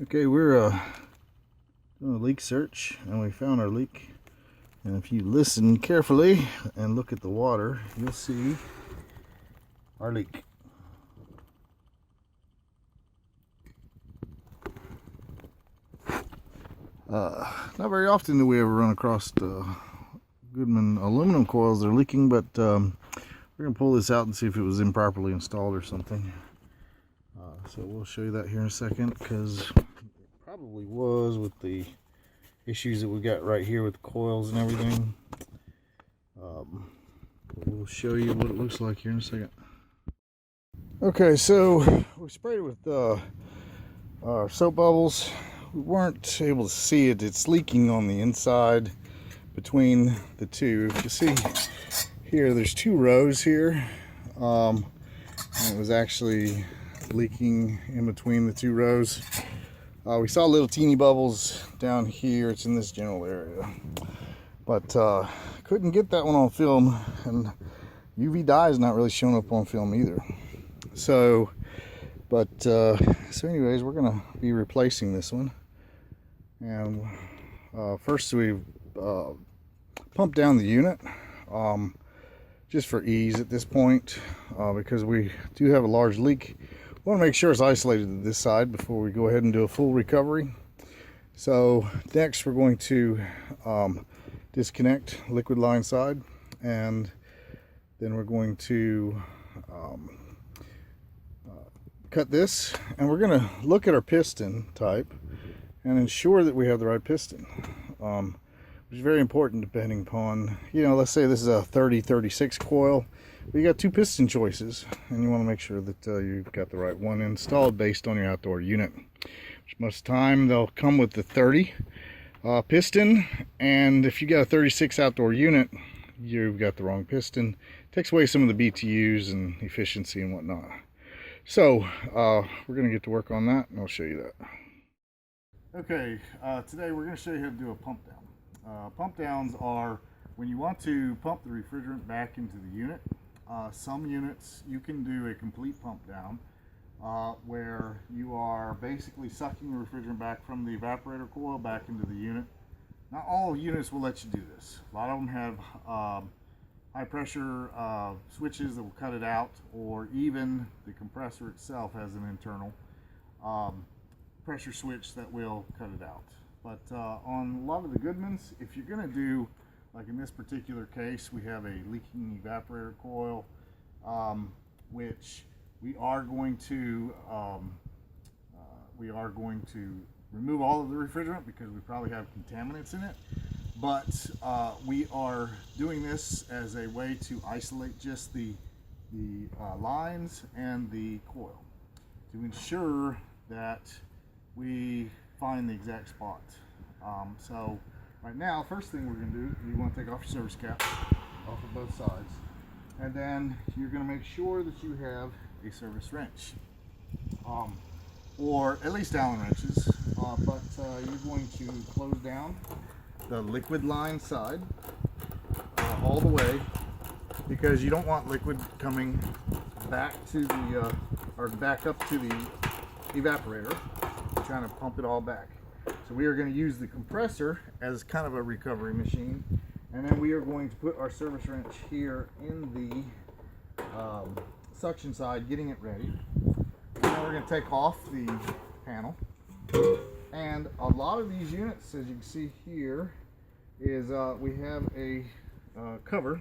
Okay, we're doing a leak search and we found our leak. And if you listen carefully and look at the water, you'll see our leak. Not very often do we ever run across Goodman aluminum coils that are leaking, but we're going to pull this out and see if it was improperly installed or something. So we'll show you that here in a second, because it probably was with the issues that we got right here with the coils and everything. We'll show you what it looks like here in a second. Okay, so we sprayed it with our soap bubbles. We weren't able to see it. It's leaking on the inside between the two. If you see here, there's two rows here. And it was actually leaking in between the two rows. We saw little teeny bubbles down here. It's in this general area, but couldn't get that one on film, and UV dye is not really showing up on film either. So anyways, we're gonna be replacing this one. And first we pumped down the unit just for ease at this point, because we do have a large leak. We want to make sure it's isolated to this side before we go ahead and do a full recovery. So next we're going to disconnect liquid line side, and then we're going to cut this, and we're going to look at our piston type and ensure that we have the right piston, which is very important depending upon, let's say this is a 30-36 coil. You got two piston choices, and you want to make sure that you've got the right one installed based on your outdoor unit. Which most of the time they'll come with the 30 piston, and if you got a 36 outdoor unit, you've got the wrong piston. It takes away some of the BTUs and efficiency and whatnot. So we're going to get to work on that, and I'll show you that. Okay, today we're going to show you how to do a pump down. Pump downs are when you want to pump the refrigerant back into the unit. Some units you can do a complete pump down, where you are basically sucking the refrigerant back from the evaporator coil back into the unit. Not all units will let you do this. A lot of them have high pressure switches that will cut it out, or even the compressor itself has an internal pressure switch that will cut it out. But on a lot of the Goodmans, if you're going to do, like in this particular case, we have a leaking evaporator coil, which we are going to remove all of the refrigerant because we probably have contaminants in it. But we are doing this as a way to isolate just the lines and the coil to ensure that we find the exact spot. So right now, first thing we're going to do, you want to take off your service cap off of both sides, and then you're going to make sure that you have a service wrench, or at least Allen wrenches, but you're going to close down the liquid line side all the way, because you don't want liquid coming back to the or back up to the evaporator. You're trying to pump it all back. So we are going to use the compressor as kind of a recovery machine, and then we are going to put our service wrench here in the suction side, getting it ready. And then we're going to take off the panel. And a lot of these units, as you can see here, is we have a cover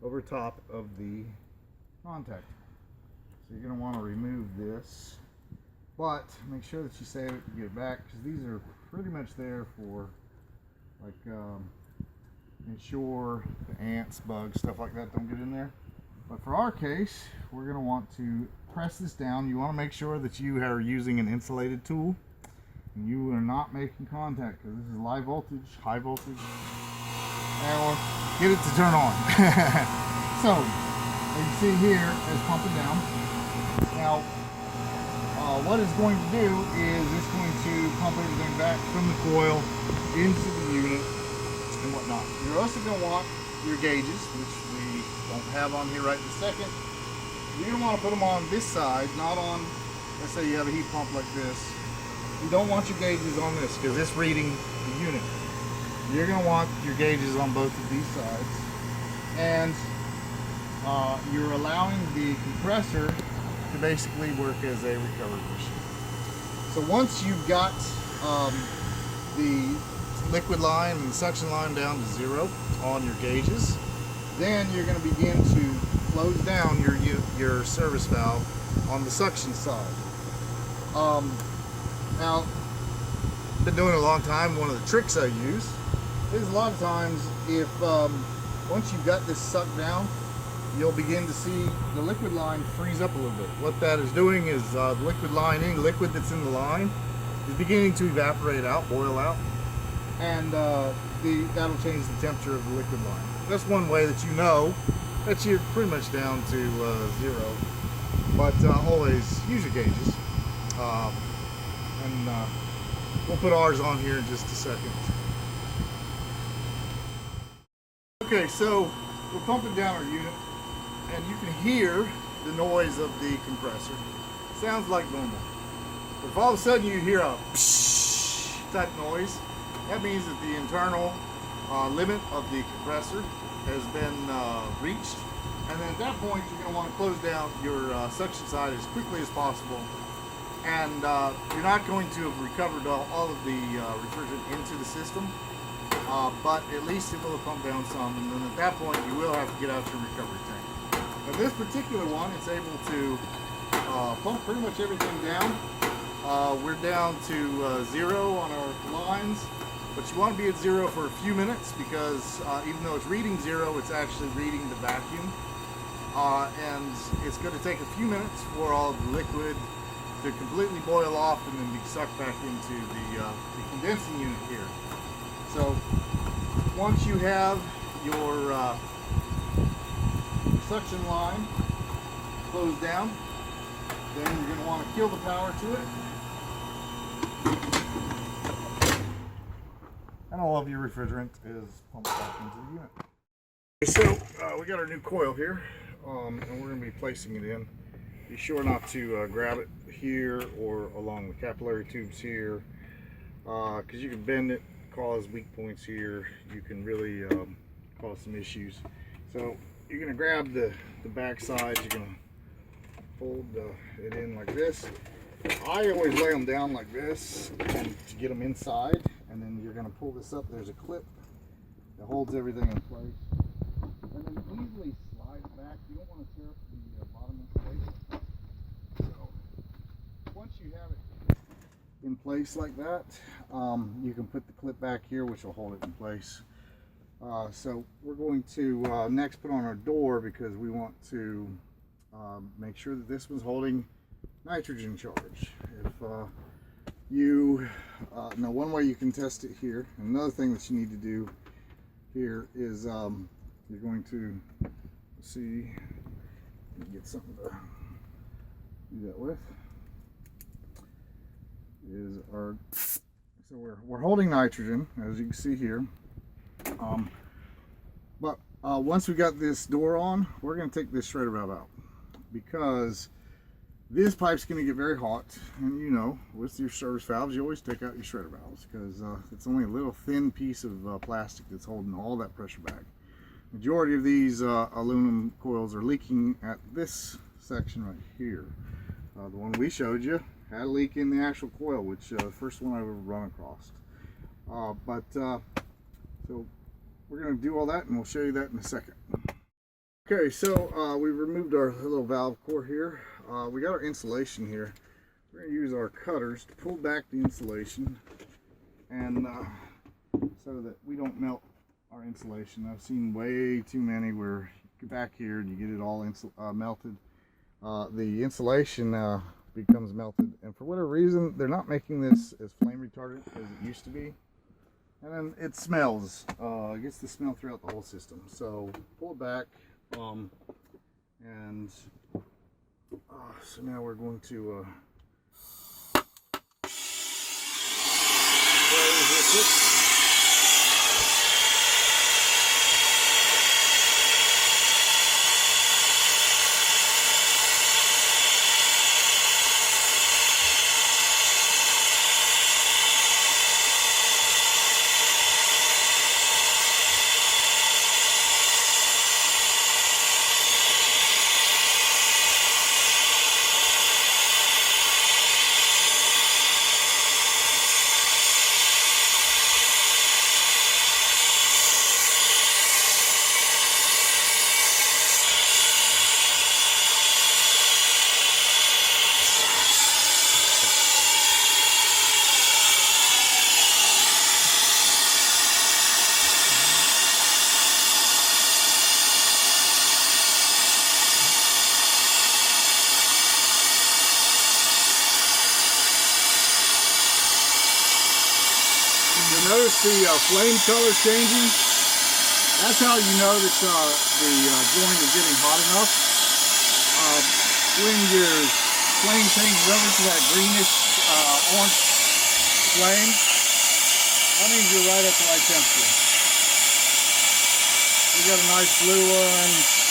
over top of the contactor. So you're going to want to remove this, but make sure that you save it and get it back, because these are pretty much there for, like, ensure the ants, bugs, stuff like that don't get in there. But for our case, we're going to want to press this down. You want to make sure that you are using an insulated tool and you are not making contact, because this is high voltage, and we'll get it to turn on. So as you see here, it's pumping down. Now what it's going to do is it's going to pump everything back from the coil into the unit and whatnot. You're also going to want your gauges, which we don't have on here right this second. You're going to want to put them on this side, not on, let's say you have a heat pump like this. you don't want your gauges on this because it's reading the unit. You're going to want your gauges on both of these sides, and you're allowing the compressor to basically work as a recovery machine. So once you've got the liquid line and the suction line down to 0 on your gauges, then you're going to begin to close down your service valve on the suction side. Now, I've been doing it a long time. One of the tricks I use is a lot of times if once you've got this sucked down, you'll begin to see the liquid line freeze up a little bit. What that is doing is the liquid line, any liquid that's in the line, is beginning to evaporate out, boil out, and that'll change the temperature of the liquid line. That's one way that you know that you're pretty much down to 0. But always use your gauges. And we'll put ours on here in just a second. Okay, so we're pumping down our unit, and you can hear the noise of the compressor. Sounds like normal. But if all of a sudden you hear a psh type noise, that means that the internal limit of the compressor has been reached. And then at that point, you're going to want to close down your suction side as quickly as possible. And you're not going to have recovered all of the refrigerant into the system, but at least it will have pumped down some. And then at that point, you will have to get out your recovery tank. Now this particular one, it's able to pump pretty much everything down. We're down to 0 on our lines. But you want to be at 0 for a few minutes because even though it's reading 0, it's actually reading the vacuum. And it's going to take a few minutes for all the liquid to completely boil off and then be sucked back into the condensing unit here. So once you have your suction line closed down, then you're going to want to kill the power to it. And all of your refrigerant is pumped back into the unit. Okay, so we got our new coil here, and we're going to be placing it in. Be sure not to grab it here or along the capillary tubes here, because you can bend it, cause weak points here. You can really cause some issues. So you're going to grab the back side. You're going to fold it in like this. I always lay them down like this and to get them inside. And then you're going to pull this up. There's a clip that holds everything in place. And then easily slide back. You don't want to tear up the bottom insulation. So once you have it in place like that, you can put the clip back here, which will hold it in place. So we're going to next put on our door because we want to make sure that this one's holding nitrogen charge. If now one way you can test it here, another thing that you need to do here is you're going to see, get something to do that with, is our, so we're holding nitrogen, as you can see here, but once we got this door on, we're going to take this shredder valve out because this pipe's going to get very hot, and you know, with your service valves, you always take out your shredder valves because it's only a little thin piece of plastic that's holding all that pressure back. Majority of these aluminum coils are leaking at this section right here. The one we showed you had a leak in the actual coil, which the first one I've ever run across. So we're going to do all that, and we'll show you that in a second. Okay, so we've removed our little valve core here. We got our insulation here. We're going to use our cutters to pull back the insulation, and so that we don't melt our insulation. I've seen way too many where you get back here and you get it all melted. The insulation becomes melted, and for whatever reason, they're not making this as flame retardant as it used to be. And then it smells. It gets the smell throughout the whole system. So pull it back. So now we're going to Notice the flame color changing. That's how you know that the joint is getting hot enough. When your flame changes over to that greenish orange flame, that means you're right at the right temperature. We got a nice blue one.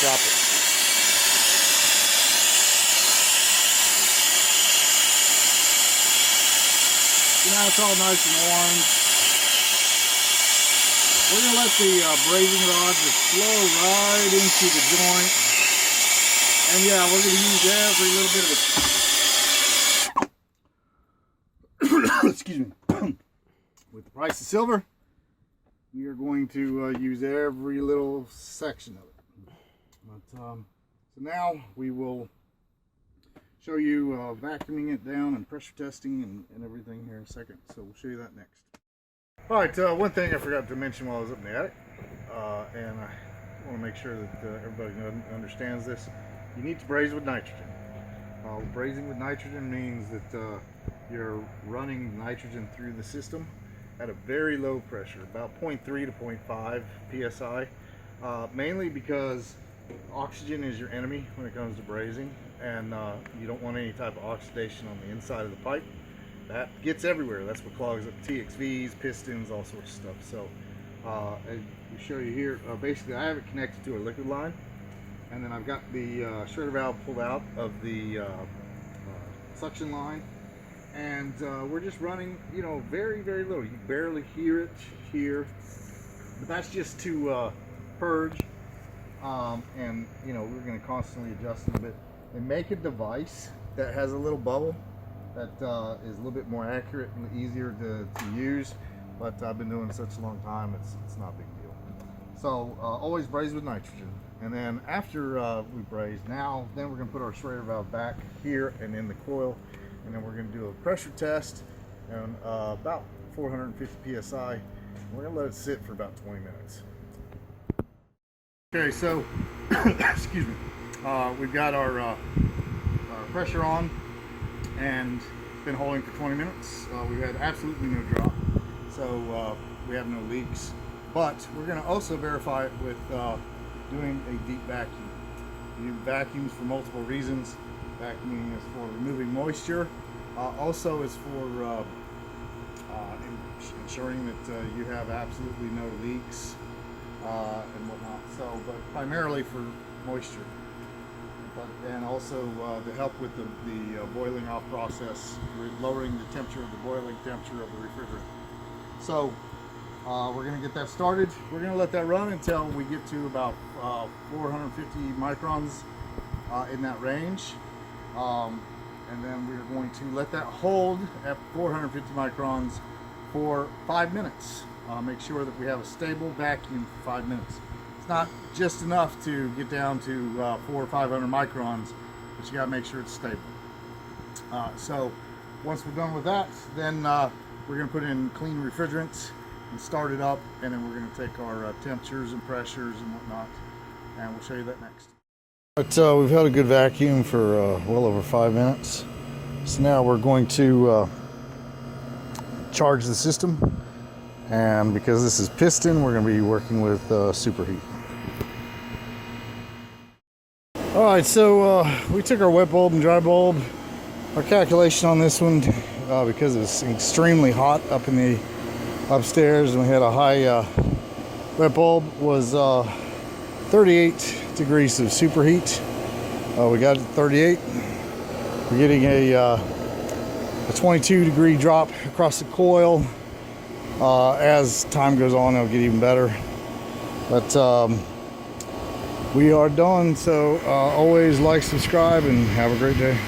Drop it. Now it's all nice and orange. We're going to let the brazing rod just flow right into the joint. And yeah, we're going to use every little bit of it. Excuse me. With the price of silver, we are going to use every little section of it. But, so now we will show you vacuuming it down and pressure testing and everything here in a second. So we'll show you that next. All right, one thing I forgot to mention while I was up in the attic, and I want to make sure that everybody understands this. You need to braze with nitrogen. Brazing with nitrogen means that you're running nitrogen through the system at a very low pressure, about 0.3 to 0.5 psi, mainly because oxygen is your enemy when it comes to brazing, and you don't want any type of oxidation on the inside of the pipe. That gets everywhere. That's what clogs up TXVs, pistons, all sorts of stuff. So as we show you here, basically I have it connected to a liquid line, and then I've got the shredder valve pulled out of the suction line, and we're just running, you know, very, very little. You can barely hear it here, but that's just to purge. And you know, we're going to constantly adjust it a bit. They make a device that has a little bubble that is a little bit more accurate and easier to use, but I've been doing it such a long time, it's not a big deal. So always braze with nitrogen, and then after we braze, then we're going to put our shredder valve back here and in the coil, and then we're going to do a pressure test and about 450 psi. We're going to let it sit for about 20 minutes. Okay, so excuse me, we've got our pressure on, and it's been holding for 20 minutes. We've had absolutely no drop, so we have no leaks. But we're going to also verify it with doing a deep vacuum. You vacuums for multiple reasons. Vacuuming is for removing moisture. Also is for ensuring that you have absolutely no leaks and whatnot. So, but primarily for moisture. And also to help with the boiling off process, lowering the temperature of the boiling temperature of the refrigerant. So we're going to get that started. We're going to let that run until we get to about 450 microns in that range. And then we're going to let that hold at 450 microns for 5 minutes. Make sure that we have a stable vacuum for 5 minutes. It's not just enough to get down to 400 or 500 microns, but you got to make sure it's stable. So once we're done with that, then we're going to put in clean refrigerants and start it up, and then we're going to take our temperatures and pressures and whatnot, and we'll show you that next. But we've had a good vacuum for well over 5 minutes. So now we're going to charge the system, and because this is piston, we're going to be working with superheat. Alright, so we took our wet bulb and dry bulb. Our calculation on this one, because it's extremely hot up in the upstairs and we had a high wet bulb, was 38 degrees of superheat. We got it at 38. We're getting a 22 degree drop across the coil. As time goes on, it'll get even better. But we are done, so always like, subscribe, and have a great day.